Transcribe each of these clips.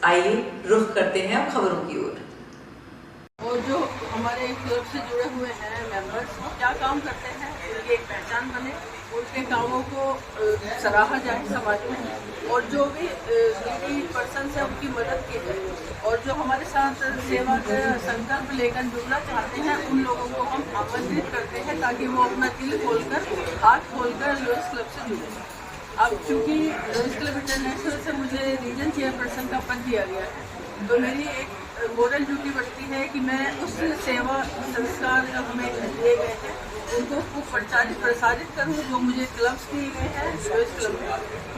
आइए रुख करते हैं अब खबरों की ओर। और जो हमारे क्लब से जुड़े हुए हैं मेंबर्स, क्या काम करते हैं, उनकी एक पहचान बने, उनके कामों को सराहा जाए समाज में, और जो भी नीडी पर्सन है उनकी मदद की जाए। और जो हमारे साथ सेवा का संकल्प लेकर जुड़ना चाहते हैं उन लोगों को हम आमंत्रित करते हैं ताकि वो अपना दिल खोलकर, हाथ खोलकर लोयस क्लब से जुड़े। अब चूँकि लोयस क्लब इंटरनेशनल से मुझे रीजन चेयरपर्सन का पद दिया गया है, तो मेरी एक मोरल ड्यूटी बढ़ती है कि मैं उस सेवा संस्कार जो हमें दिए गए हैं उनको खूब प्रसारित करूँ, जो मुझे क्लब्स दिए गए हैं लोयस क्लब में,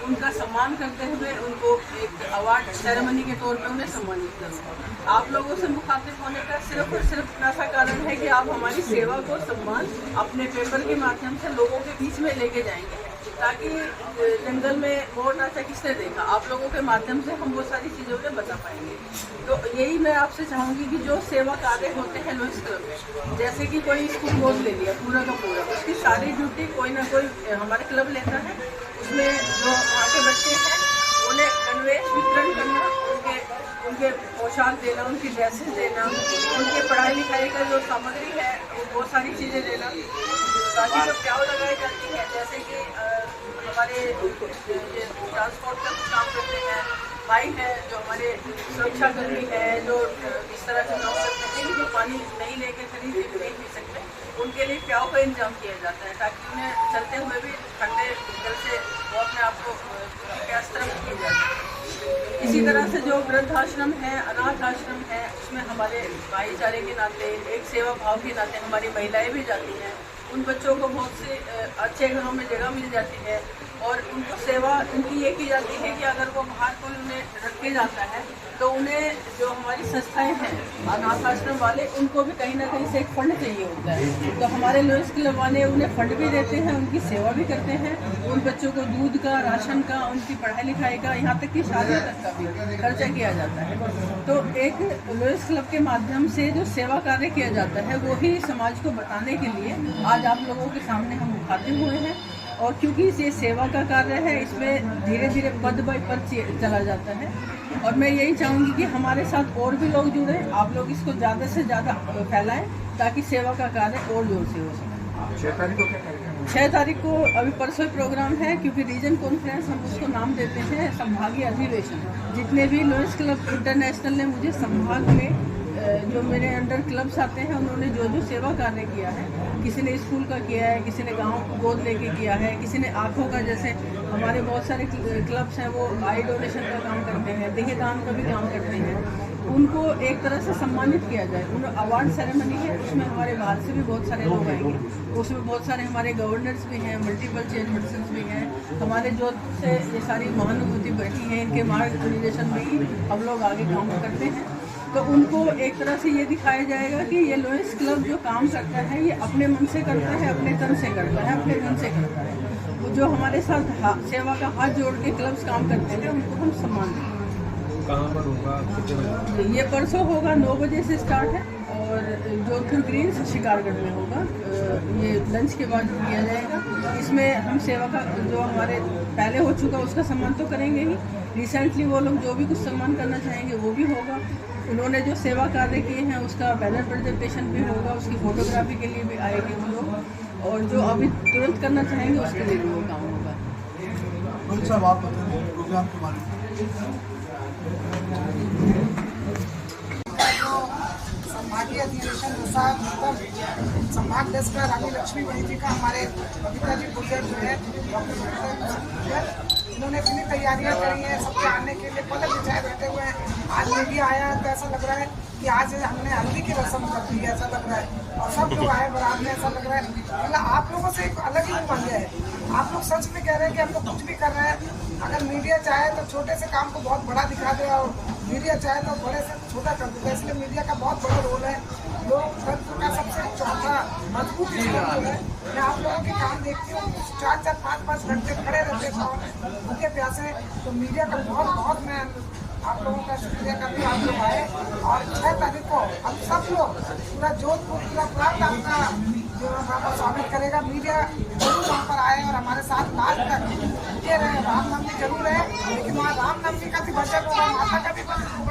उनका सम्मान करते हुए उनको एक अवार्ड सेरेमनी के तौर पे उन्हें सम्मानित करूँ। आप लोगों से मुखातिब होने का सिर्फ और सिर्फ इतना सा कारण है कि आप हमारी सेवा को सम्मान अपने पेपर के माध्यम से लोगों के बीच में लेके जाएंगे, ताकि जंगल में मोर नाचा किसने देखा, आप लोगों के माध्यम से हम वो सारी चीज़ों को बता पाएंगे। तो यही मैं आपसे चाहूँगी कि जो सेवा कार्य होते हैं लोयस क्लब में, जैसे कि कोई स्कूल गोद ले लिया पूरा का पूरा, उसकी सारी ड्यूटी कोई ना कोई हमारे क्लब लेता है। उसमें जो वहाँ के बच्चे हैं उन्हें गणवेश वितरण करना, उनके पोशाक देना, उनकी ड्रेसेस देना, उनके पढ़ाई लिखाई का जो सामग्री है वो सारी चीज़ें देना। बाकी जो प्याव लगाई जाती है, जैसे कि हमारे ट्रांसपोर्ट का कुछ काम करते हैं भाई है, जो हमारे सुरक्षा कर्मी है, जो इस तरह से काम करते हैं जो पानी नहीं लेके खरीद नहीं पी सकते, उनके लिए प्याव का इंतजाम किया जाता है ताकि उन्हें चलते हुए भी ठंडे जल से वो अपने आप को प्यास तरफ की जाए। इसी तरह से जो वृद्धाश्रम है, अनाथ आश्रम है, उसमें हमारे भाईचारे के नाते, एक सेवा भाव के नाते हमारी महिलाएं भी जाती हैं। उन बच्चों को बहुत से अच्छे घरों में जगह मिल जाती है और उनको सेवा उनकी ये की जाती है कि अगर वो बाहर कोई उन्हें रखे जाता है तो उन्हें जो हमारी संस्थाएं हैं अनाथ आश्रम वाले, उनको भी कहीं ना कहीं से एक फंड चाहिए होता है। तो हमारे लोयस क्लब वाले उन्हें फंड भी देते हैं, उनकी सेवा भी करते हैं, उन बच्चों को दूध का, राशन का, उनकी पढ़ाई लिखाई का, यहाँ तक कि शादी तक का भी खर्चा किया जाता है। तो एक लोयस क्लब के माध्यम से जो सेवा कार्य किया जाता है वो ही समाज को बताने के लिए आज आप लोगों के सामने हम मुखातिब हुए हैं। और क्योंकि ये सेवा का कार्य है, इसमें धीरे धीरे पद बाय पद चला जाता है और मैं यही चाहूँगी कि हमारे साथ और भी लोग जुड़े, आप लोग इसको ज़्यादा से ज़्यादा फैलाएं ताकि सेवा का कार्य और जोर से हो सके। 6 तारीख को क्या कार्यक्रम है? 6 तारीख को अभी परसों प्रोग्राम है, क्योंकि रीजन कॉन्फ्रेंस हम उसको नाम देते हैं संभागीय अधिवेशन। जितने भी लोयस क्लब इंटरनेशनल ने मुझे संभाग में जो मेरे अंडर क्लब्स आते हैं उन्होंने जो जो सेवा कार्य किया है, किसी ने स्कूल का किया है, किसी ने गांव को गोद लेके किया है, किसी ने आँखों का, जैसे हमारे बहुत सारे क्लब्स हैं वो आई डोनेशन का काम करते हैं, देह दान का भी काम करते हैं, उनको एक तरह से सम्मानित किया जाए। उन अवार्ड सेरेमनी है, उसमें हमारे बाहर से भी बहुत सारे लोग आएंगे, उसमें बहुत सारे हमारे गवर्नर्स भी हैं, मल्टीपल चेयरपर्सन भी हैं, हमारे जो से ये सारी महानुभूति बैठी हैं, इनके मार्गदर्शन में ही हम लोग आगे काम करते हैं। तो उनको एक तरह से ये दिखाया जाएगा कि ये लोयस क्लब जो काम करता है ये अपने मन से करता है, अपने तन से करता है, अपने धन से करता है। जो हमारे साथ सेवा का हाथ जोड़ के क्लब्स काम करते हैं उनको हम सम्मान देंगे। कहाँ पर होगा? ये परसों होगा, 9 बजे से स्टार्ट है और जोधपुर ग्रीन शिकारगढ़ में होगा। ये लंच के बाद किया जाएगा। इसमें हम सेवा का जो हमारे पहले हो चुका उसका सम्मान तो करेंगे ही, रिसेंटली वो लोग जो भी कुछ सम्मान करना चाहेंगे वो भी होगा। उन्होंने जो सेवा कार्य किए हैं उसका बैनर प्रेजेंटेशन भी होगा, उसकी फोटोग्राफी के लिए भी आएंगे वो लोग, और जो अभी तुरंत करना चाहेंगे उसके लिए भी वो काम होगा। आप बताएं प्रोग्राम के बारे में। संभागीय अधिवेशन संभाग 10 का रानी लक्ष्मीबाई जी का हमारे बबीता जी गुर्जर जो है, इन्होंने अपनी तैयारियां करी हैं, सबके आने के लिए पलक बिछाए बैठे हुए हैं। आज मीडिया आया है तो ऐसा लग रहा है कि आज हमने हल्दी की रस्म कर दी है, ऐसा लग रहा है, और सब लोग आए बरात में, ऐसा लग रहा है मतलब आप लोगों से एक अलग ही बन गया है। आप लोग सच में कह रहे हैं कि हम लोग कुछ भी कर रहे हैं। अगर मीडिया चाहे तो छोटे से काम को बहुत बड़ा दिखा दे और मीडिया चाहे तो बड़े से छोटा कर देता है, इसलिए मीडिया का बहुत बड़ा रोल है। लोकतंत्र का सबसे चौथा मजबूत स्तंभ है। मैं आप लोगों के काम देखती हूँ, 4-4, 5-5 घंटे खड़े रहते हैं भूखे प्यासे, तो मीडिया का बहुत बहुत मैं आप लोगों का शुक्रिया करती हूँ। आप लोग आए और 6 तारीख को हम सब लोग पूरा जोधपुर पूरा प्रांत आपका जो हमारा स्वागत करेगा। मीडिया जरूर वहाँ पर आए और हमारे साथ लास्ट तक ये रहे। रामनवमी जरूर है, लेकिन वहाँ रामनवमी का भी भजन होगा, माता का भी भजन होगा।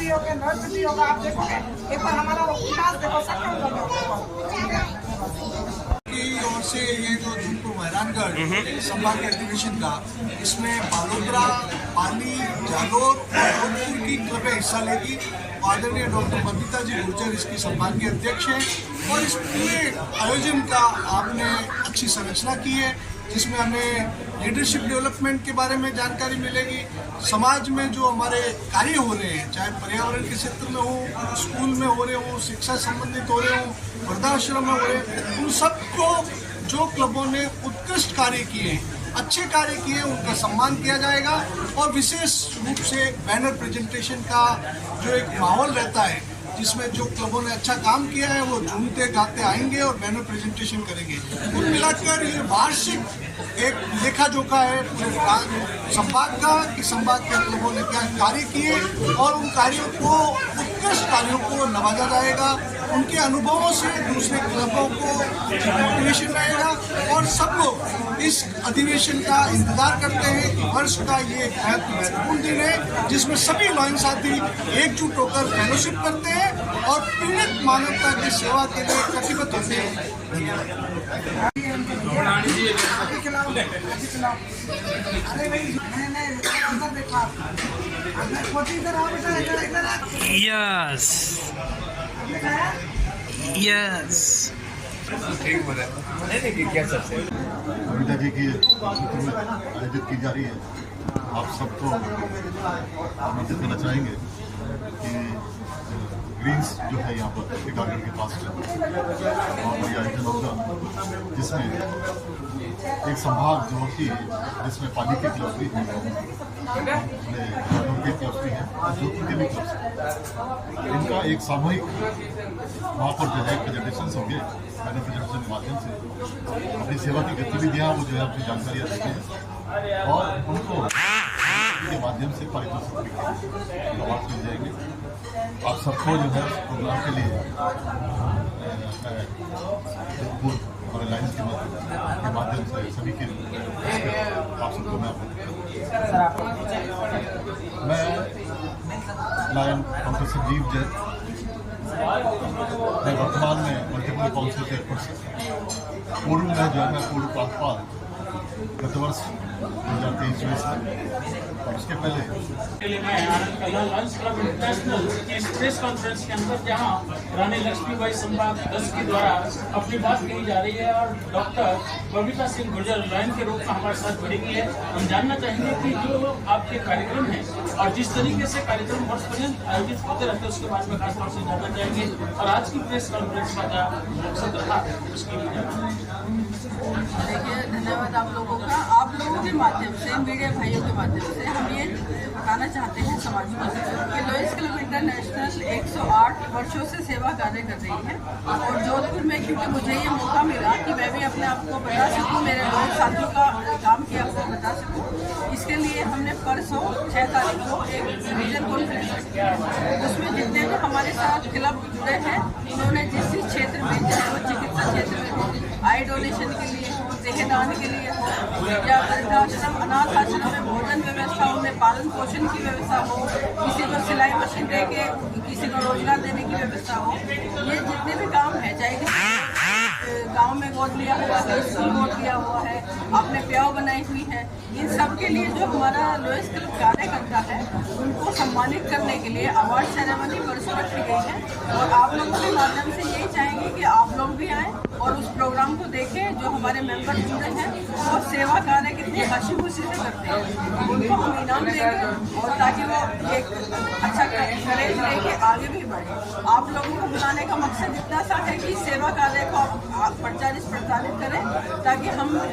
भी होगा, नृत्य भी होगा। आप देखोगे एक बार हमारा उल्लास देखो, सब की ओर से ये जो जोधपुर मैदानगढ़ संभाग के अधिवेशन का, इसमें बालोतरा, पाली, जालोर और जोधपुर की क्लबें हिस्सा लेगी। आदरणीय डॉक्टर बबीता जी गुर्जर इसकी संभागीय अध्यक्ष हैं और इस पूरे आयोजन का आपने अच्छी संरचना की है, जिसमें हमें लीडरशिप डेवलपमेंट के बारे में जानकारी मिलेगी। समाज में जो हमारे कार्य हो रहे हैं, चाहे पर्यावरण के क्षेत्र में हो, स्कूल में हो रहे हो, शिक्षा संबंधित हो रहे हो, वृद्धाश्रम में हो रहे हैं, उन सबको जो क्लबों ने उत्कृष्ट कार्य किए, अच्छे कार्य किए, उनका सम्मान किया जाएगा। और विशेष रूप से बैनर प्रेजेंटेशन का जो एक माहौल रहता है, जिसमें जो क्लबों ने अच्छा काम किया है वो झूमते गाते आएंगे और बैनर प्रेजेंटेशन करेंगे। कुल मिलाकर ये वार्षिक एक लेखा जोखा है पूरे संभाग का कि संभाग के क्लबों ने क्या कार्य किए और उन कार्यों को, उत्कृष्ट कार्यों को नवाजा जाएगा। उनके अनुभवों से दूसरे क्लबों को मोटिवेशन रहेगा और सब लोग इस अधिवेशन का इंतजार करते हैं कि वर्ष का ये एक महत्वपूर्ण दिन है, जिसमें सभी लॉयंस साथी एकजुट होकर फेलोशिप करते हैं और पीड़ित मानवता की सेवा के लिए कटिबद्ध होते हैं। यस यस बबीता जी की नेतृत्व में आयोजित की जा रही है। आप सबको आमंत्रित करना चाहेंगे कि ग्रीन्स जो है यहाँ पर गार्डन के पास और ये आयोजन होगा, जिसमें एक संभाग जो कि जिसमें पाली के क्लब भी हैं, के क्लब भी हैं, जोधपुर के भी क्लब, इनका एक सामूहिक वहाँ पर जो है प्रेजेंटेशन होंगे। बैनर प्रेजेंटेशन के माध्यम से अपनी सेवा की गतिविधियाँ वो जो है अपनी जानकारियाँ देते हैं और उनको के माध्यम से पारितोषिक अवार्ड मिल जाएंगे। आप सबको जो है प्रोग्राम के लिए जोधपुर और अलायंस के माध्यम से सभी के आप सबको मैं लायन डॉक्टर संजीव जैन, मैं वर्तमान में मल्टीपल काउंसिल चेयरपर्सन। पूर्व में जो है मैं पूर्व प्रांतपाल गत वर्ष 2023 में और उसके पहले लॉयंस क्लब इंटरनेशनल इस प्रेस कॉन्फ्रेंस के अंदर जहां रानी लक्ष्मीबाई संभाग 10 के द्वारा अपनी बात कही जा रही है और डॉक्टर बबीता सिंह गुर्जर लॉयन के रूप में हमारे साथ जुड़ेगी है। हम जानना चाहेंगे कि जो आपके कार्यक्रम हैं और जिस तरीके से कार्यक्रम वर्ष पर्यंत आयोजित होते रहते हैं उसके बारे में खासतौर से जानना चाहेंगे और आज की प्रेस कॉन्फ्रेंस का क्या मकसद रहा उसके लिए। देखिए, धन्यवाद आप लोगों का। आप लोगों के माध्यम से, मीडिया भाइयों के माध्यम से हम ये बताना चाहते हैं समाज को कि लॉयंस क्लब इंटरनेशनल 108 वर्षों से सेवा कार्य कर रही है और जोधपुर में क्योंकि मुझे ये मौका मिला कि मैं भी अपने आप को बता सकूं, मेरे लोग साथियों का काम किया हुआ बता सकूं, इसके लिए हमने परसों 6 तारीख को एक विजन कॉन्फ्रेंस किया है। उसमें जितने भी हमारे साथ क्लब जुड़े हैं, उन्होंने जिस क्षेत्र में, चाहे वो चिकित्सा क्षेत्र में हो, आई डोनेशन के लिए हो, देहदान के लिए हो, या वृद्धाश्रम, अनाथ आश्रम में भोजन व्यवस्था हो, उन्हें पालन पोषण की व्यवस्था हो, किसी को सिलाई मशीन दे के किसी को रोजगार देने की व्यवस्था हो, ये जितने भी काम है, चाहे गांव में गोद लिया हुआ है, स्कूल गोद लिया हुआ है, आपने प्याव बनाई हुई है, इन सब के लिए जो हमारा लॉयंस क्लब कार्य करता है उनको सम्मानित करने के लिए अवार्ड सेरेमनी परसों रखी गई है। और आप लोगों के माध्यम से यही चाहेंगे कि आप लोग भी आएँ और उस प्रोग्राम को देखें। जो हमारे मेंबर जुड़े हैं वो सेवा कार्य कितनी हंसी खुशी से करते हैं, उनको हम इनाम देंगे और ताकि वो एक अच्छा करेज लेके आगे भी बढ़े। आप लोगों को बुलाने का मकसद इतना सा है कि सेवा कार्य को प्रचारित करें ताकि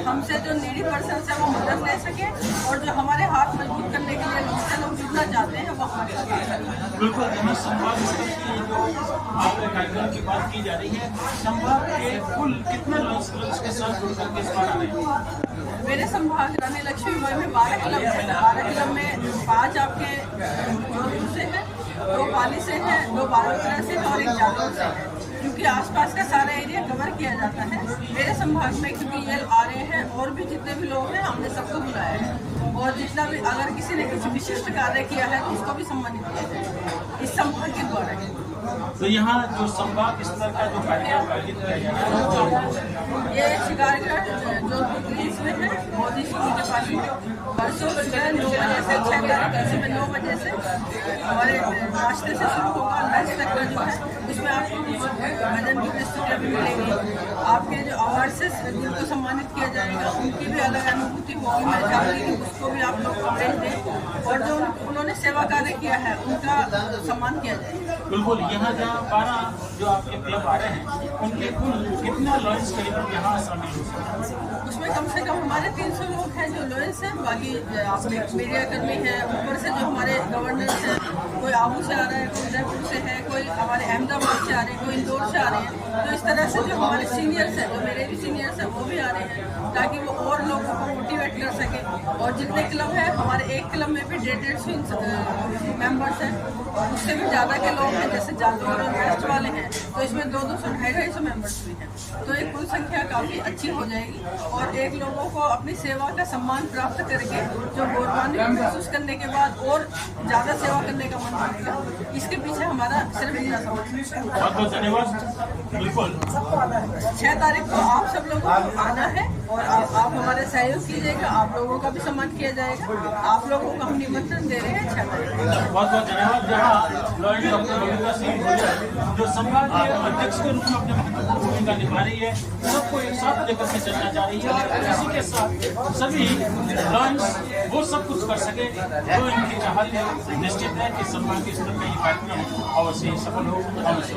हमसे जो नीडी पर्सन है वो मदद ले सके और जो हमारे हाथ मजबूत करने के लिए दूसरे लोग जुड़ना चाहते हैं वो हमारे साथ। बिल्कुल, संभाग आपके कार्यक्रम की बात की जा रही है। संभाग के कुल कितने लॉयंस क्लब्स के साथ जुड़कर के इस बार आ रहे हैं? मेरे संभाग रानी लक्ष्मीबाई में 12 क्लब है। 12 क्लब में 5 आपके जोधपुर से हैं, 2 पाली से हैं, 2 बालोतरा से और 1 जालोर से है, क्योंकि आसपास का सारा एरिया कवर किया जाता है। मेरे संभाग में क्योंकि ये आ रहे हैं और भी जितने भी लोग हैं हमने सबको बुलाया है और जितना भी अगर किसी ने कुछ विशिष्ट कार्य किया है तो उसको भी सम्मानित किया जाए। इससे संभाग के द्वारा है। तो यहाँ जो संभाग स्तर का जो कार्यक्रम आयोजित किया जा रहा है, ये शिकारगढ़ जोधपुर पुलिस में है, मोदी स्कूल के पास में। परसों सुबह 9 बजे से 6 तारीख सुबह 9 बजे से हमारे नाश्ते से शुरू होगा, लंच तक का जो है उसमें आपको भजन की प्रस्तुतियाँ भी मिलेगी। आपके जो अवार्ड से जिनको सम्मानित किया जाएगा उनकी भी अलग अनुभूति होगी। मैं चाहूँगी कि उसको भी आप लोग कवरेज दें और जो उन्होंने सेवा कार्य किया है उनका सम्मान किया जाए। बिल्कुल। यहाँ जहाँ 12 जो आपके क्लब आ रहे हैं उनके कुल कितना लॉयंस करीबन यहाँ शामिल हो सकते हैं? उसमें कम से कम हमारे 300 लोग हैं जो लॉयंस हैं, बाकी आपके मीडिया कर्मी हैं, ऊपर से जो हमारे गवर्नर्स हैं, कोई आबू से आ रहा है, कोई उदयपुर से है, कोई हमारे अहमदाबाद से आ रहे हैं, कोई इंदौर से आ रहे हैं। तो इस तरह से जो हमारे सीनियर्स हैं, जो मेरे भी सीनियर्स हैं वो भी आ रहे हैं ताकि वो और लोगों को मोटिवेट कर सकें। और जितने क्लब हैं हमारे एक क्लब में भी 150 मेंबर्स हैं और उससे भी ज़्यादा के लोग हैं, जैसे जादूगर और वेस्ट वाले हैं तो इसमें 200 250 मेंबर्स भी हैं। तो एक कुल संख्या काफ़ी अच्छी हो जाएगी और एक लोगों को अपनी सेवा का सम्मान प्राप्त करके जो गौरवान्वित महसूस करने के बाद और ज़्यादा सेवा करने का मन करेगा। इसके पीछे हमारा सिर्फ इतना समझ। बहुत बहुत धन्यवाद। बिल्कुल 6 तारीख को आप सब लोगों को आना है और आप हमारे सहयोग कीजिएगा, आप लोगों का भी सम्मान किया जाएगा। आप लोगों को हम निमंत्रण दे रहे हैं 6 तारीख को। बहुत बहुत धन्यवाद। जहाँ लॉयन डॉक्टर बबीता सिंह गुर्जर जो संभाग के अध्यक्ष के रूप में अपने महत्वपूर्ण भूमिका निभा रही है, सबको एक साथ लेकर के चलना चाह रही है और इसी के साथ सभी लॉयंस वो सब कुछ कर सके जो इनकी चाहत है। निश्चित है कि सम्मान के स्तर में ये कार्यक्रम अवश्य सफल हो, अवश्य।